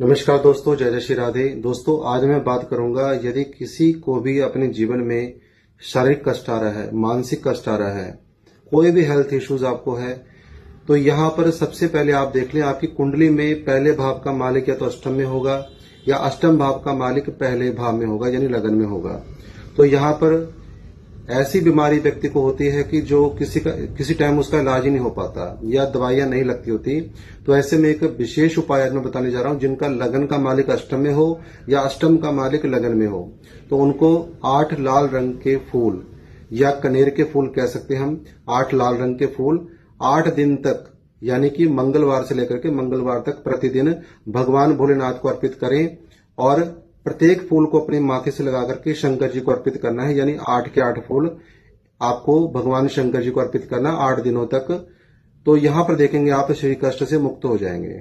नमस्कार दोस्तों, जय जय श्री राधे। दोस्तों, आज मैं बात करूंगा यदि किसी को भी अपने जीवन में शारीरिक कष्ट आ रहा है, मानसिक कष्ट आ रहा है, कोई भी हेल्थ इश्यूज आपको है, तो यहाँ पर सबसे पहले आप देख लें आपकी कुंडली में पहले भाव का मालिक या तो अष्टम में होगा या अष्टम भाव का मालिक पहले भाव में होगा, यानी लगन में होगा। तो यहाँ पर ऐसी बीमारी व्यक्ति को होती है कि जो किसी टाइम उसका इलाज ही नहीं हो पाता या दवाइयां नहीं लगती होती। तो ऐसे में एक विशेष उपाय आज मैं बताने जा रहा हूं, जिनका लगन का मालिक अष्टम में हो या अष्टम का मालिक लगन में हो, तो उनको 8 लाल रंग के फूल या कनेर के फूल कह सकते हैं हम, 8 लाल रंग के फूल 8 दिन तक, यानी कि मंगलवार से लेकर के मंगलवार तक प्रतिदिन भगवान भोलेनाथ को अर्पित करें। और प्रत्येक फूल को अपने माथे से लगा करके शंकर जी को अर्पित करना है, यानी 8 के 8 फूल आपको भगवान शंकर जी को अर्पित करना 8 दिनों तक। तो यहां पर देखेंगे आप शरीर कष्ट से मुक्त हो जाएंगे।